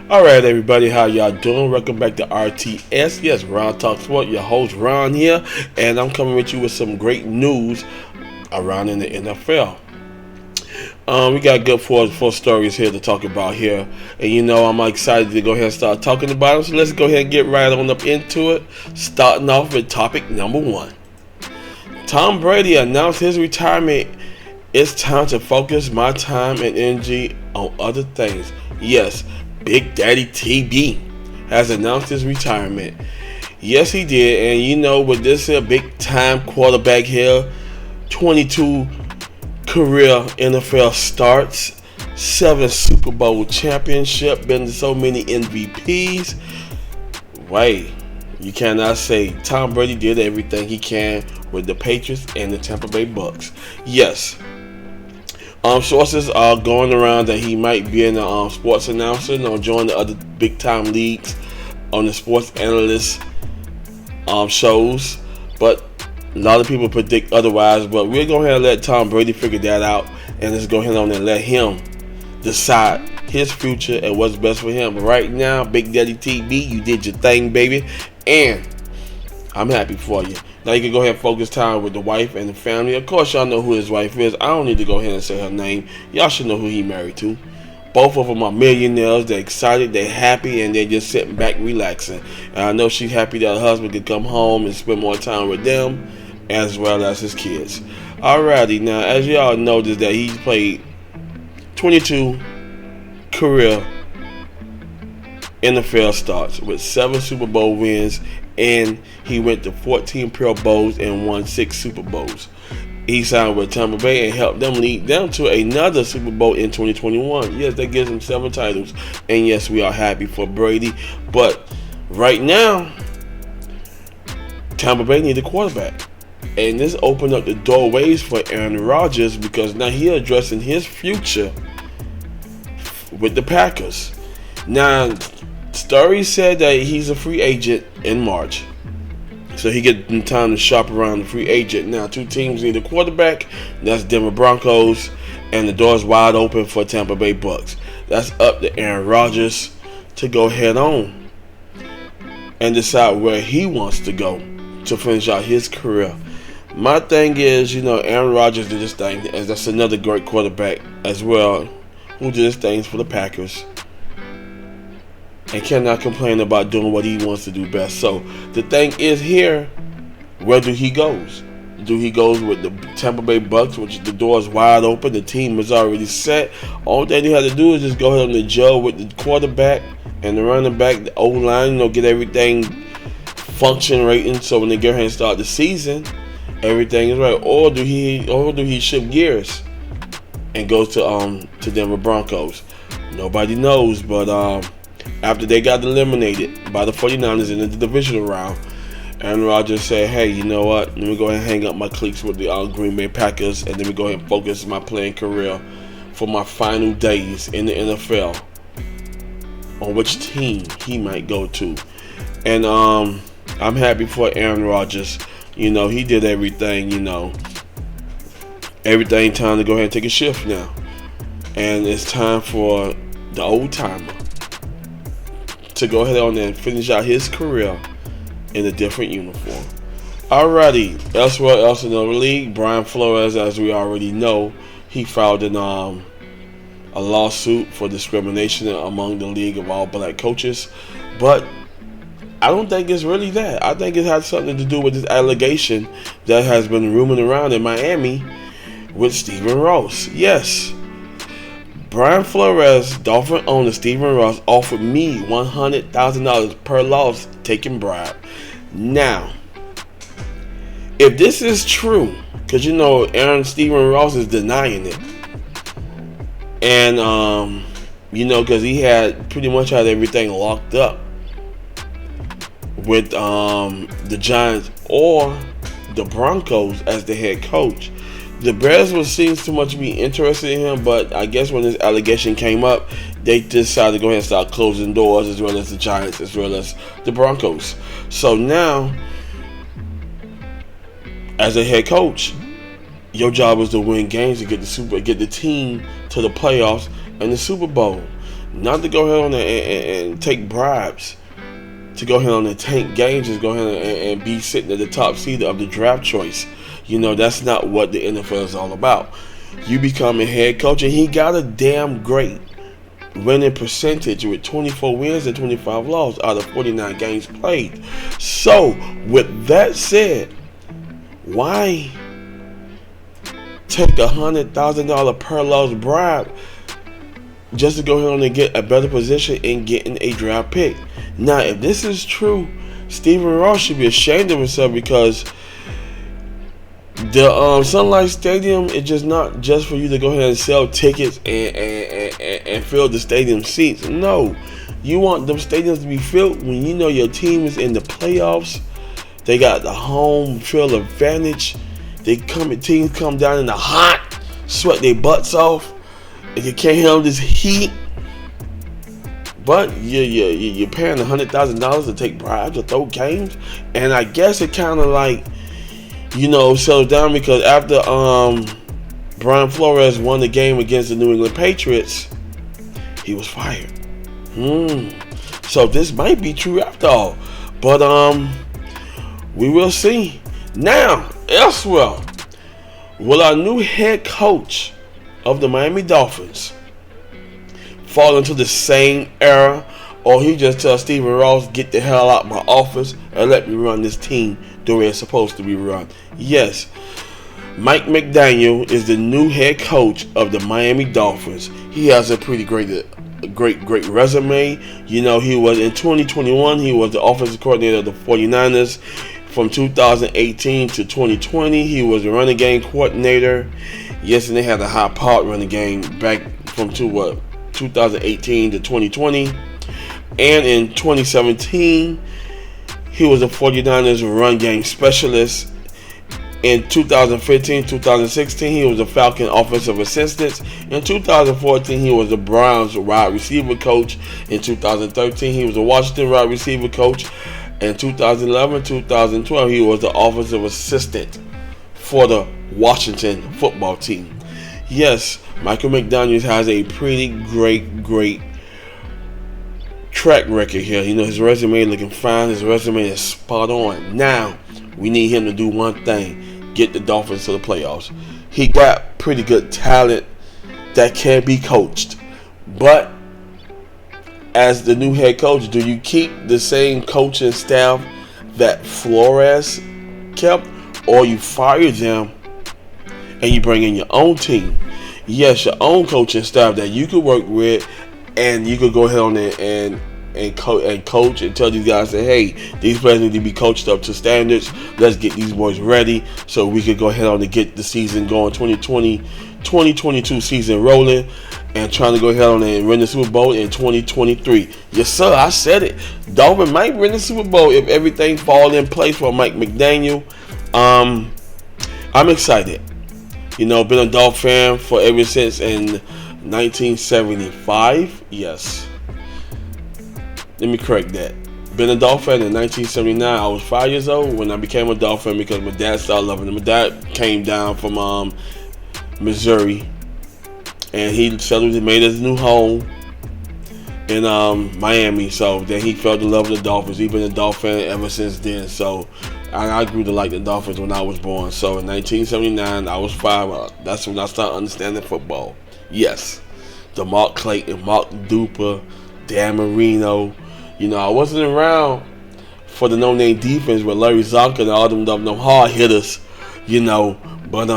Alright everybody, how y'all doing? Welcome back to RTS. Yes, Ron Talk Sport, your host Ron here, and I'm coming with you with some great news around in the NFL. We got good four stories here to talk about here, and I'm excited to go ahead and start talking about them. So let's go ahead and get right on up into it. Starting off with topic number one. Tom Brady announced his retirement. It's time to focus my time and energy on other things. Yes, Big Daddy TB has announced his retirement. Yes, he did. And with this big time quarterback here, 22 career NFL starts, 7 Super Bowl championship, been to so many MVPs. Wait, you cannot say Tom Brady did everything he can with the Patriots and the Tampa Bay Bucks. Yes. Sources are going around that he might be in a sports announcer or join the other big time leagues on the sports analyst shows, but a lot of people predict otherwise. But we're going to let Tom Brady figure that out, and let's go ahead on and let him decide his future and what's best for him. But right now, Big Daddy TB, you did your thing, baby, and I'm happy for you. Now you can go ahead and focus time with the wife and the family. Of course, y'all know who his wife is. I don't need to go ahead and say her name. Y'all should know who he married to. Both of them are millionaires. They're excited, they're happy, and they're just sitting back relaxing. And I know she's happy that her husband can come home and spend more time with them as well as his kids. Alrighty, now as y'all noticed that he's played 22 career NFL starts with 7 Super Bowl wins, and he went to 14 Pro Bowls and won 6 Super Bowls. He signed with Tampa Bay and helped them lead them to another Super Bowl in 2021. Yes, that gives him 7 titles, and yes, we are happy for Brady. But right now, Tampa Bay need a quarterback, and this opened up the doorways for Aaron Rodgers because now he's addressing his future with the Packers. Now, Story said that he's a free agent in March, so he get time to shop around the free agent. Now, 2 teams need a quarterback. That's Denver Broncos, and the door's wide open for Tampa Bay Bucks. That's up to Aaron Rodgers to go head on and decide where he wants to go to finish out his career. My thing is, Aaron Rodgers did his thing, and that's another great quarterback as well who did his things for the Packers, and cannot complain about doing what he wants to do best. So the thing is here, where do he goes? Do he goes with the Tampa Bay Bucks, which the door is wide open, the team is already set. All thing he had to do is just go ahead on the gel with the quarterback and the running back, the O-line, get everything function rating, so when they get here and start the season, everything is right. Or do he shift gears and goes to Denver Broncos? Nobody knows, but after they got eliminated by the 49ers in the divisional round, Aaron Rodgers said, hey, you know what? Let me go ahead and hang up my cleats with the Green Bay Packers, and let me go ahead and focus my playing career for my final days in the NFL on which team he might go to. And I'm happy for Aaron Rodgers. He did everything, everything time to go ahead and take a shift now. And it's time for the old timer to go ahead on and finish out his career in a different uniform. Alrighty, elsewhere else in the league, Brian Flores, as we already know, he filed a lawsuit for discrimination among the league of all black coaches. But I don't think it's really that. I think it has something to do with this allegation that has been roaming around in Miami with Stephen Ross. Yes. Brian Flores, Dolphin owner Stephen Ross, offered me $100,000 per loss taking bribe. Now, if this is true, because Stephen Ross is denying it, and because he had pretty much had everything locked up with the Giants or the Broncos as the head coach. The Bears seems too much to be interested in him, but I guess when this allegation came up, they decided to go ahead and start closing doors, as well as the Giants, as well as the Broncos. So now, as a head coach, your job is to win games, to get the team to the playoffs and the Super Bowl. not to go ahead on and take bribes, to go ahead on and tank games, just go ahead and be sitting at the top seed of the draft choice. That's not what the NFL is all about. You become a head coach, and he got a damn great winning percentage with 24 wins and 25 losses out of 49 games played. So, with that said, why take $100,000 per loss bribe just to go ahead and get a better position in getting a draft pick? Now, if this is true, Stephen Ross should be ashamed of himself, because the Sun Life Stadium is just not just for you to go ahead and sell tickets and fill the stadium seats. No, you want them stadiums to be filled when you know your team is in the playoffs. They got the home field advantage. Teams come down in the hot, sweat their butts off, and you can't handle this heat. But you're paying $100,000 to take bribes to throw games, and I guess it kind of like, settles down, because after Flores won the game against the New England Patriots, he was fired. So this might be true after all, but we will see. Now, elsewhere, will our new head coach of the Miami Dolphins fall into the same era, or he just tells Stephen Ross, get the hell out of my office and let me run this team the way it's supposed to be run? Yes, Mike McDaniel is the new head coach of the Miami Dolphins. He has a pretty great resume. He was in 2021, he was the offensive coordinator of the 49ers. From 2018 to 2020, he was the running game coordinator. Yes, and they had a high-powered running game back from 2018 to 2020. And in 2017, he was a 49ers run game specialist. In 2015-2016, he was a Falcon offensive assistant. In 2014, he was the Browns wide receiver coach. In 2013, he was a Washington wide receiver coach. In 2011-2012, he was the offensive assistant for the Washington football team. Yes, Michael McDaniel has a pretty great track record here. His resume looking fine. His resume is spot on. Now, we need him to do one thing: get the Dolphins to the playoffs. He got pretty good talent that can be coached. But as the new head coach, do you keep the same coaching staff that Flores kept, or you fire them and you bring in your own team? Yes, your own coaching staff that you could work with, and you could go ahead on and coach and tell these guys that, hey, these players need to be coached up to standards. Let's get these boys ready so we could go ahead on and get the season going, 2022 season rolling, and trying to go ahead on and win the Super Bowl in 2023. Yes, sir, I said it. Dolphins might win the Super Bowl if everything falls in place for Mike McDaniel. I'm excited. Been a Dolphin fan for ever since in 1975. Yes. Let me correct that. Been a Dolphin fan in 1979. I was 5 years old when I became a Dolphin because my dad started loving him. My dad came down from Missouri, and he settled and made his new home in Miami. So then he fell in love with the Dolphins. He's been a Dolphin fan ever since then. So I grew to like the Dolphins when I was born. So in 1979, I was 5. That's when I started understanding football. Yes, the Mark Clayton, Mark Duper, Dan Marino. I wasn't around for the no-name defense with Larry Zonka and all them hard hitters, but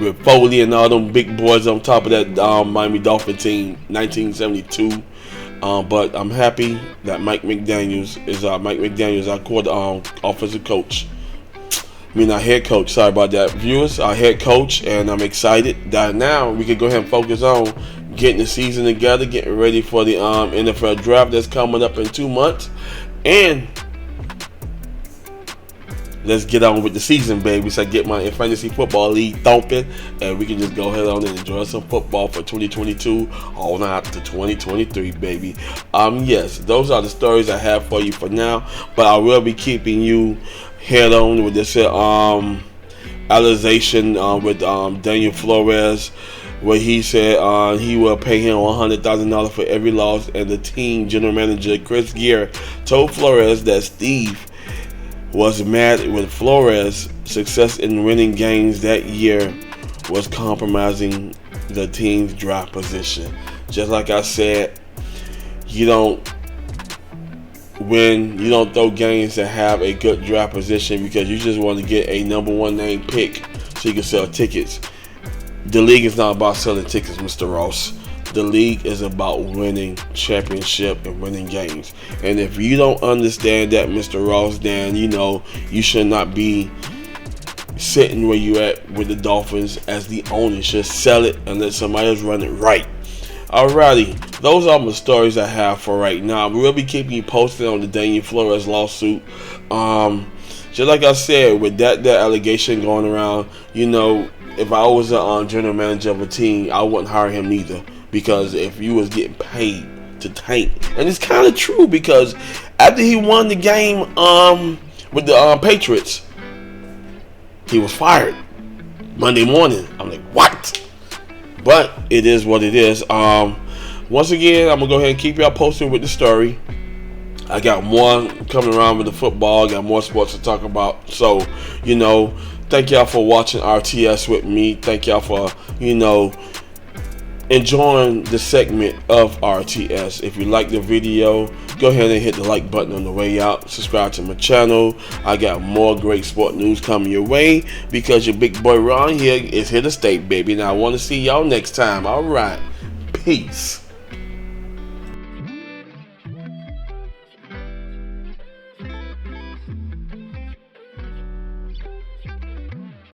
with Foley and all them big boys on top of that Miami Dolphin team, 1972. But I'm happy that Mike McDaniel is our offensive coach. Our head coach. Sorry about that, viewers. Our head coach, and I'm excited that now we can go ahead and focus on getting the season together, getting ready for the NFL draft that's coming up in 2 months, and let's get on with the season, baby. So I get my fantasy football league thumping, and we can just go ahead on and enjoy some football for 2022 on out to 2023, baby. Yes, those are the stories I have for you for now, but I will be keeping you head on with this analyzation with Daniel Flores where he said he will pay him $100,000 for every loss, and the team general manager Chris Gear told Flores that Steve was mad with Flores' success in winning games that year was compromising the team's draft position. Just like I said, you don't throw games that have a good draft position because you just want to get a number one name pick so you can sell tickets. The league is not about selling tickets, Mr. Ross. The league is about winning championship and winning games. And if you don't understand that, Mr. Ross, then you should not be sitting where you at with the Dolphins as the owner. You should sell it and let somebody else run it right. Alrighty, those are my stories I have for right now. We'll be keeping you posted on the Daniel Flores lawsuit. Just like I said, with that allegation going around, if I was a general manager of a team, I wouldn't hire him neither. Because if you was getting paid to tank, and it's kind of true because after he won the game with the Patriots, he was fired Monday morning. I'm like, what? But it is what it is. Once again, I'm gonna go ahead and keep y'all posted with the story. I got more coming around with the football. I got more sports to talk about. So, thank y'all for watching RTS with me. Thank y'all for enjoying the segment of RTS. If you like the video, go ahead and hit the like button on the way out. Subscribe to my channel. I got more great sport news coming your way because your big boy Ron here is here to stay, baby. And I want to see y'all next time. All right. Peace.